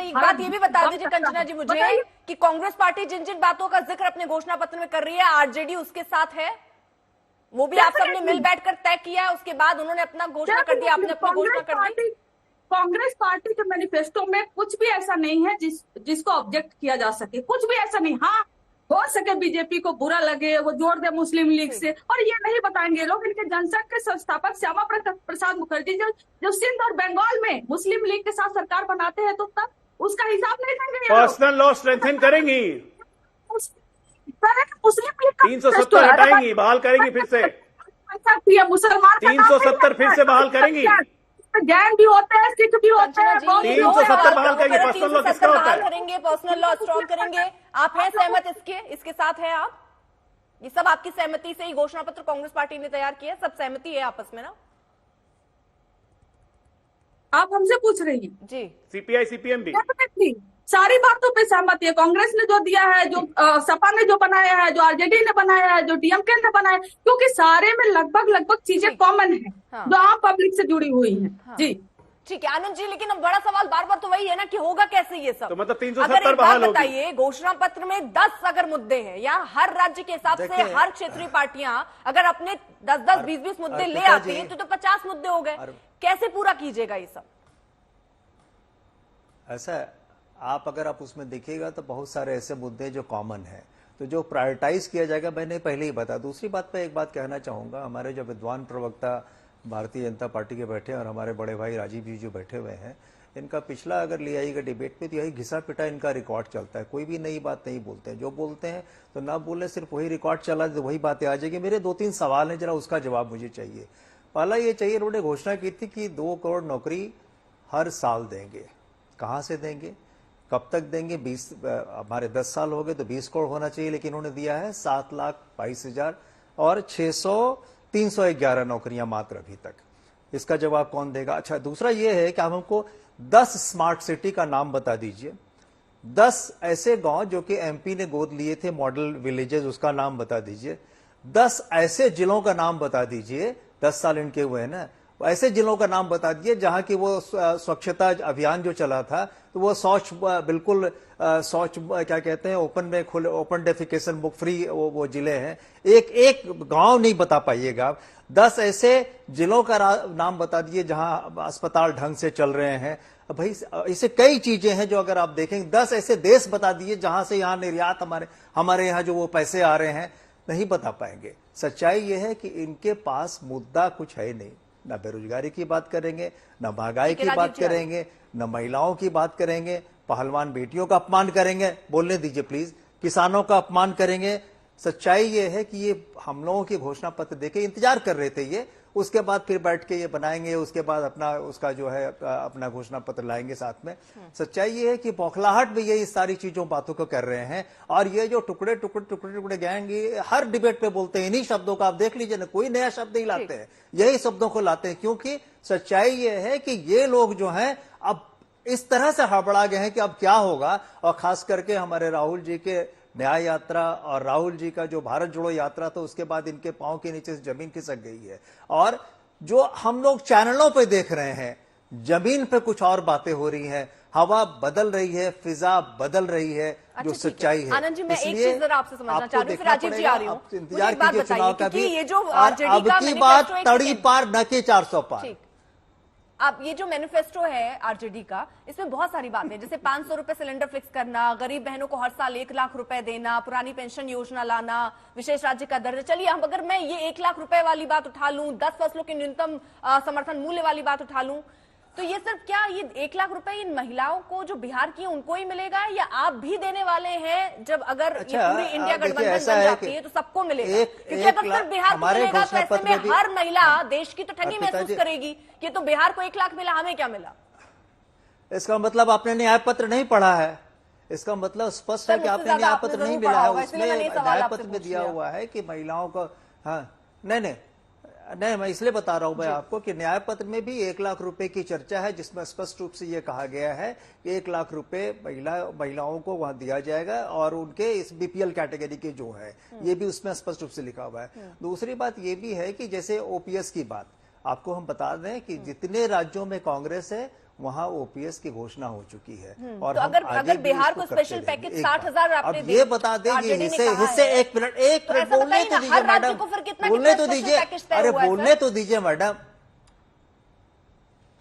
एक बात ये भी बता दीजिए कंचना जी मुझे कि कांग्रेस पार्टी जिन जिन बातों का जिक्र अपने घोषणा पत्र में कर रही है, आरजेडी उसके साथ है? वो भी आप सबने मिल बैठकर तय किया है, उसके बाद उन्होंने अपना घोषणा कर दिया, आपने अपनी घोषणा कर दी? कांग्रेस पार्टी के मैनिफेस्टो में कुछ भी ऐसा नहीं है जिसको ऑब्जेक्ट किया जा सके, कुछ भी ऐसा नहीं। हाँ, हो सके बीजेपी को बुरा लगे, वो जोड़ दे मुस्लिम लीग से, और ये नहीं बताएंगे लोग। इनके जनसंघ के संस्थापक श्यामा प्रसाद मुखर्जी जब सिंध और बंगाल में मुस्लिम लीग के साथ सरकार बनाते हैं, तो तब उसका हिसाब नहीं देंगे ये लोग। पर्सनल लॉ स्ट्रेंथन करेंगी, मुस्लिम लीग का 370 हटाएंगी, बहाल करेंगी फिर से, मुसलमान 370 फिर से बहाल करेंगी, जैन भी होते हैं, सिख भी होते हैं, 370 बहाल करेंगे। पर्सनल लॉ किसका होता है? करेंगे, पर्सनल लॉ स्ट्रॉन्ग करेंगे। आप हैं सहमत इसके साथ है आप? ये सब आपकी सहमति से ही घोषणा पत्र कांग्रेस पार्टी ने तैयार किया, सब सहमति है आपस में ना? आप हमसे पूछ रही हैं? जी, सीपीआई सीपीएम भी डेफिनेटली सारी बातों पे सहमत है। कांग्रेस ने जो दिया है, जो सपा ने जो बनाया है, जो आरजेडी ने बनाया है, जो डीएमके ने बनाया है, क्योंकि सारे में लगभग चीजें कॉमन है, जो आम पब्लिक से जुड़ी हुई है। जी ठीक है आनंद जी, लेकिन अब बड़ा सवाल बार बार तो वही है ना कि होगा कैसे ये सब? तो मतलब अगर 370 एक बात बहाल होगी। बताइए, घोषणा पत्र में 10 अगर मुद्दे हैं, या हर राज्य के हिसाब से हर क्षेत्रीय पार्टियां अगर अपने 10-10, 20-20 मुद्दे ले आती हैं, तो 50 मुद्दे हो गए। कैसे पूरा कीजिएगा ये सब? ऐसा आप उसमें देखिएगा तो बहुत सारे ऐसे मुद्दे जो कॉमन है, तो जो प्रायोरिटाइज किया जाएगा, मैंने पहले ही बताया। दूसरी बात पे एक बात कहना चाहूंगा, हमारे जो विद्वान प्रवक्ता भारतीय जनता पार्टी के बैठे हैं और हमारे बड़े भाई राजीव जी जो बैठे हुए हैं, इनका पिछला अगर ले आइएगा डिबेट में, तो यही घिसा पिटा इनका रिकॉर्ड चलता है। कोई भी नई बात नहीं बोलते हैं, जो बोलते हैं तो ना बोले, सिर्फ वही रिकॉर्ड चला तो वही बातें आ जाएगी। मेरे 2-3 सवाल हैं, जरा उसका जवाब मुझे चाहिए। पहला ये चाहिए, उन्होंने घोषणा की थी कि 2 करोड़ नौकरी हर साल देंगे। कहां से देंगे, कब तक देंगे? 20 हमारे 10 साल हो गए तो 20 करोड़ होना चाहिए, लेकिन उन्होंने दिया है 7,22,000 और 311 नौकरियां मात्र अभी तक। इसका जवाब कौन देगा? अच्छा, दूसरा यह है कि आप हमको 10 स्मार्ट सिटी का नाम बता दीजिए, 10 ऐसे गांव जो कि एमपी ने गोद लिए थे, मॉडल विलेजेस, उसका नाम बता दीजिए। 10 ऐसे जिलों का नाम बता दीजिए, 10 साल इनके हुए हैं ना, ऐसे जिलों का नाम बता दिए जहां की वो स्वच्छता अभियान जो चला था, तो वो शौच बिल्कुल शौच क्या कहते हैं, ओपन में खुले, ओपन डेफिकेशन बुक फ्री वो जिले हैं। एक गांव नहीं बता पाइएगा आप। 10 ऐसे जिलों का नाम बता दिए जहां अस्पताल ढंग से चल रहे हैं। भाई इसे कई चीजें हैं जो अगर आप देखेंगे। 10 ऐसे देश बता दिए जहां से यहाँ निर्यात हमारे यहाँ जो वो पैसे आ रहे हैं, नहीं बता पाएंगे। सच्चाई ये है कि इनके पास मुद्दा कुछ है नहीं। न बेरोजगारी की बात करेंगे, न महंगाई की बात करेंगे, न महिलाओं की बात करेंगे, पहलवान बेटियों का अपमान करेंगे, बोलने दीजिए प्लीज, किसानों का अपमान करेंगे। सच्चाई ये है कि ये हम लोगों की घोषणा पत्र देके इंतजार कर रहे थे ये, उसके बाद फिर बैठ के ये बनाएंगे, उसके बाद अपना उसका जो है अपना घोषणा पत्र लाएंगे साथ में। सच्चाई ये है कि बौखलाहट में ये इस सारी चीजों बातों को कर रहे हैं, और ये जो टुकड़े गैंग हर डिबेट पे बोलते हैं इन्हीं शब्दों का। आप देख लीजिए ना, कोई नया शब्द नहीं लाते हैं, यही शब्दों को लाते हैं, क्योंकि सच्चाई ये है कि ये लोग जो हैं अब इस तरह से हड़बड़ा गए हैं कि अब क्या होगा। और खास करके हमारे राहुल जी के न्याय यात्रा और राहुल जी का जो भारत जोड़ो यात्रा, तो उसके बाद इनके पांव के नीचे से जमीन खिसक गई है। और जो हम लोग चैनलों पे देख रहे हैं, जमीन पे कुछ और बातें हो रही हैं, हवा बदल रही है, फिजा बदल रही है। जो सच्चाई है, आनंद जी, मैं एक चीज जरा आपसे समझना चाह रही हूँ, राजीव जी आ रही हूँ, इंतजार कीजिए चुनाव का भी। ये जो अब की बात तड़ी पार न के 400 पार। अब ये जो मैनिफेस्टो है आरजेडी का, इसमें बहुत सारी बातें हैं, जैसे 500 रुपए सिलेंडर फिक्स करना, गरीब बहनों को हर साल 1 लाख रुपए देना, पुरानी पेंशन योजना लाना, विशेष राज्य का दर्जा। चलिए, हम अगर मैं ये 1 लाख रुपए वाली बात उठा लूं, 10 फसलों के न्यूनतम समर्थन मूल्य वाली बात उठा लूं, तो ये सिर्फ क्या ये 1 लाख रुपए इन महिलाओं को जो बिहार की उनको ही मिलेगा, या आप भी देने वाले हैं? जब अगर ये पूरी इंडिया गठबंधन बन जाती है तो सबको मिलेगा, क्योंकि अगर सिर्फ बिहार को मिलेगा तो ऐसे में हर महिला देश की तो ठगी महसूस करेगी कि तो बिहार को 1 लाख मिला, हमें क्या मिला। इसका मतलब आपने न्याय पत्र नहीं पढ़ा है। इसका मतलब स्पष्ट है कि आपने न्याय पत्र नहीं मिला है। उसमें न्याय पत्र में दिया हुआ है कि महिलाओं को, हाँ नहीं, मैं इसलिए बता रहा हूं मैं आपको कि न्याय पत्र में भी 1 लाख रुपए की चर्चा है, जिसमें स्पष्ट रूप से यह कहा गया है कि 1 लाख रुपए महिलाओं को वहां दिया जाएगा, और उनके इस बीपीएल कैटेगरी के जो है, ये भी उसमें स्पष्ट रूप से लिखा हुआ है। दूसरी बात ये भी है कि जैसे ओपीएस की बात आपको हम बता दें कि जितने राज्यों में कांग्रेस है वहां ओपीएस की घोषणा हो चुकी है। और तो हम अगर आगे भी बिहार इसको को करते स्पेशल रहेंगे। पैकेज एक बात, 60,000 आपने अब ये बता दें कि RJD ने हिस्से कहा हिस्से है। एक मिनट तो ऐसा बोलने बताइए तो ना, दीजिए हर राज्य मैडम, को फिर कितना बोलने तो special दीजिए, पैकेज तय अरे हुआ है, बोलने सर? तो दीजिए मैडम,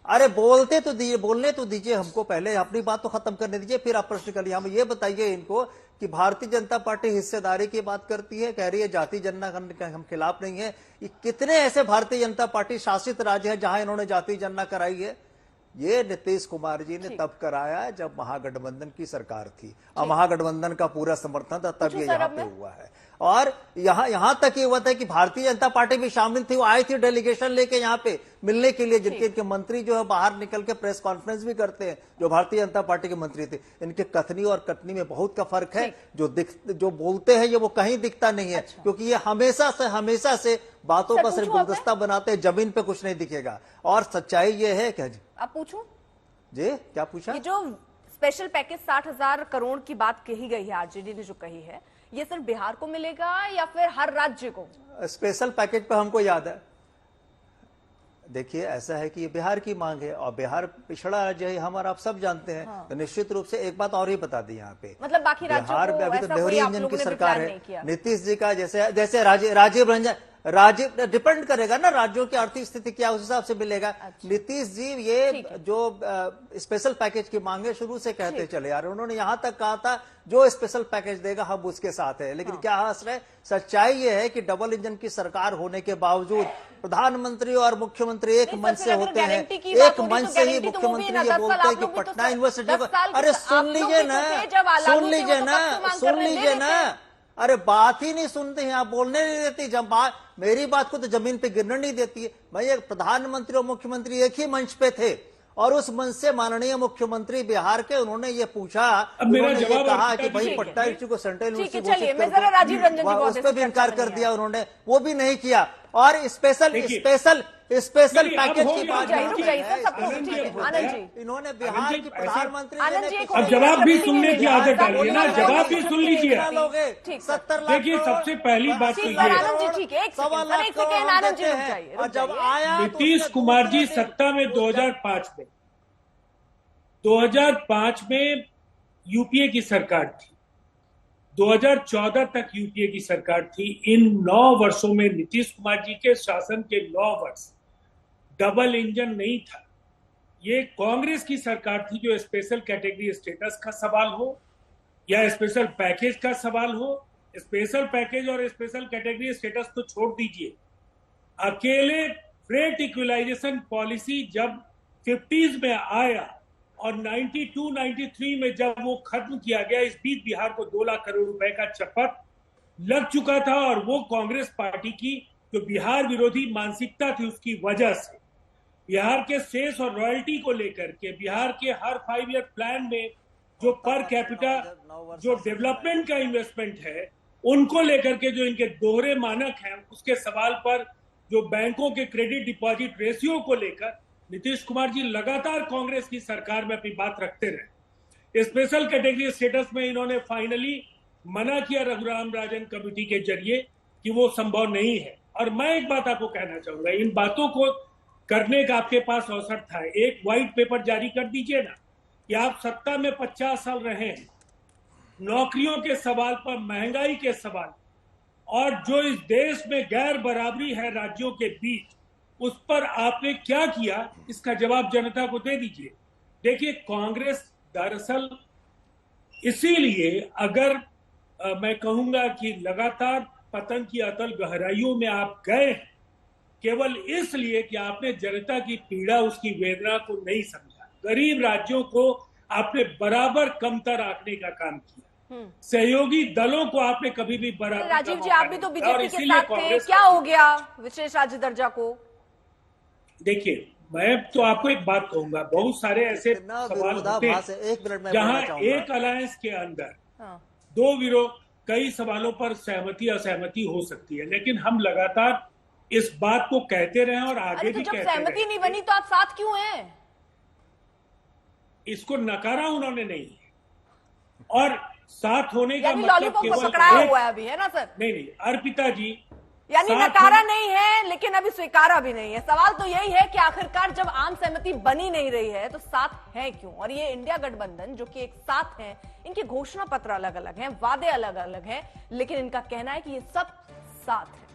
अरे बोलते तो दीजिए, बोलने तो दीजिए हमको, पहले अपनी बात तो खत्म करने दीजिए, फिर आप प्रश्न करिए। हम ये बताइए इनको कि भारतीय जनता पार्टी हिस्सेदारी की बात करती है, कह रही है जाति जनगणना का हम खिलाफ नहीं है। ये कितने ऐसे भारतीय जनता पार्टी शासित राज्य हैं जहां इन्होंने जाति जनगणना कराई है? ये नीतीश कुमार जी ने तब कराया जब महागठबंधन की सरकार थी, और महागठबंधन का पूरा समर्थन था, तब ये यहाँ पे हुआ है। और यहां तक ये हुआ था कि भारतीय जनता पार्टी भी शामिल थी, वो आई थी डेलीगेशन लेके यहाँ पे मिलने के लिए, जिनके इनके मंत्री जो है बाहर निकल के प्रेस कॉन्फ्रेंस भी करते हैं, जो भारतीय जनता पार्टी के मंत्री थे। इनके कथनी और कटनी में बहुत का फर्क है। जो बोलते हैं ये वो कहीं दिखता नहीं है। क्योंकि ये हमेशा से बातों का सिर्फ गुलदस्ता बनाते हैं, जमीन पे कुछ नहीं दिखेगा। और सच्चाई ये है क्या जी? आप पूछूं जी, क्या पूछा? ये जो स्पेशल पैकेज 60,000 करोड़ की बात कही गई है, आरजेडी ने जो कही है, ये सिर्फ बिहार को मिलेगा या फिर हर राज्य को? स्पेशल पैकेज पे हमको याद है, देखिए ऐसा है कि ये बिहार की मांग है, और बिहार पिछड़ा राज्य है, हमारा आप सब जानते हैं। तो निश्चित रूप से एक बात और ही बता दी यहाँ पे, मतलब बाकी राज्यों बिहार में को अभी तो ऐसा दोहरी कोई आप इंजन लोगों की ने भी सरकार प्लान है। नहीं किया? नीतीश जी का जैसे राजीव डिपेंड करेगा ना राज्यों की आर्थिक स्थिति क्या, उस हिसाब से मिलेगा। नीतीश जी ये जो स्पेशल पैकेज की मांगे शुरू से कहते चले यार, उन्होंने यहां तक कहा था जो स्पेशल पैकेज देगा हम उसके साथ है। लेकिन क्या हंस रहे, सच्चाई ये है कि डबल इंजन की सरकार होने के बावजूद प्रधानमंत्री और मुख्यमंत्री एक मंच से होते हैं, एक मंच से ही मुख्यमंत्री ये बोलते हैं कि पटना यूनिवर्सिटी को, अरे सुन लीजिए ना, अरे बात ही नहीं सुनते हैं आप, बोलने नहीं देती। जब मेरी बात को तो जमीन पे गिरने नहीं देती है। भाई प्रधानमंत्री और मुख्यमंत्री एक ही मंच पे थे, और उस मंच से माननीय मुख्यमंत्री बिहार के उन्होंने ये पूछा, उन्होंने ये कहा कि भाई पटना यूनिवर्सिटी को सेंट्रल यूनिवर्सिटी घोषित कर दो, उस पर भी इनकार कर दिया उन्होंने, वो भी नहीं किया। और स्पेशल पैकेज की बात इन्होंने बिहार की प्रधानमंत्री, अब जवाब भी सुनने की आदत डालिए ना, जवाब भी सुन लीजिए। 70 लाख। देखिए सबसे पहली बात तो ये है, और जब आया नीतीश कुमार जी सत्ता में 2005 में यूपीए की सरकार थी, 2014 तक यूपीए की सरकार थी। इन 9 वर्षों में नीतीश कुमार जी के शासन के 9 वर्ष डबल इंजन नहीं था। ये कांग्रेस की सरकार थी, जो स्पेशल कैटेगरी स्टेटस का सवाल हो या स्पेशल पैकेज का सवाल हो। स्पेशल पैकेज और स्पेशल कैटेगरी स्टेटस तो छोड़ दीजिए, अकेले फ्रेट इक्वलाइजेशन पॉलिसी जब 50s में आया और 92-93 में जब वो खत्म किया गया, इस बीच बिहार को 2 लाख करोड़ रुपए का चपत लग चुका था। और वो कांग्रेस पार्टी की जो बिहार विरोधी मानसिकता थी, उसकी वजह से बिहार के सेस और रॉयल्टी को लेकर के, बिहार के हर 5 ईयर प्लान में जो पर कैपिटा जो डेवलपमेंट का इन्वेस्टमेंट है, उनको लेकर के जो इनके दोहरे मानक हैं, उसके सवाल पर जो बैंकों के क्रेडिट डिपॉजिट रेशियो को लेकर नीतीश कुमार जी लगातार कांग्रेस की सरकार में अपनी बात रखते रहे। स्पेशल कैटेगरी स्टेटस में इन्होंने फाइनली मना किया रघुराम राजन कमेटी के जरिए कि वो संभव नहीं है। और मैं एक बात आपको कहना चाहूंगा, इन बातों को करने का आपके पास अवसर था। एक व्हाइट पेपर जारी कर दीजिए ना कि आप सत्ता में 50 साल रहे हैं, नौकरियों के सवाल पर, महंगाई के सवाल, और जो इस देश में गैर बराबरी है राज्यों के बीच, उस पर आपने क्या किया, इसका जवाब जनता को दे दीजिए। देखिए कांग्रेस दरअसल इसीलिए, अगर मैं कहूंगा कि लगातार पतन की अतल गहराइयों में आप गए, केवल इसलिए कि आपने जनता की पीड़ा, उसकी वेदना को नहीं समझा। गरीब राज्यों को आपने बराबर कमतर आंकने का काम किया। सहयोगी दलों को आपने कभी भी बराबर। राजीव जी, आप भी तो बीजेपी के साथ थे, क्या हो गया विशेष राज्य दर्जा को? देखिए, मैं तो आपको एक बात कहूंगा, बहुत सारे ऐसे सवाल होते हैं जहां एक अलायंस के अंदर दो विरोध, कई सवालों पर सहमति असहमति हो सकती है, लेकिन हम लगातार इस बात को कहते रहे और आगे भी कहते रहे। सहमति नहीं बनी तो आप साथ क्यों हैं? इसको नकारा उन्होंने नहीं, और साथ होने का मतलब केवल पकड़ाया हुआ है अभी, है ना सर? नहीं, अर्पिता जी, यानी साथ नकारा है। नहीं है लेकिन अभी स्वीकारा भी नहीं है। सवाल तो यही है कि आखिरकार जब आम सहमति बनी नहीं रही है तो साथ है क्यों? और ये इंडिया गठबंधन जो कि एक साथ है, इनके घोषणा पत्र अलग अलग हैं, वादे अलग अलग हैं, लेकिन इनका कहना है कि ये सब साथ है।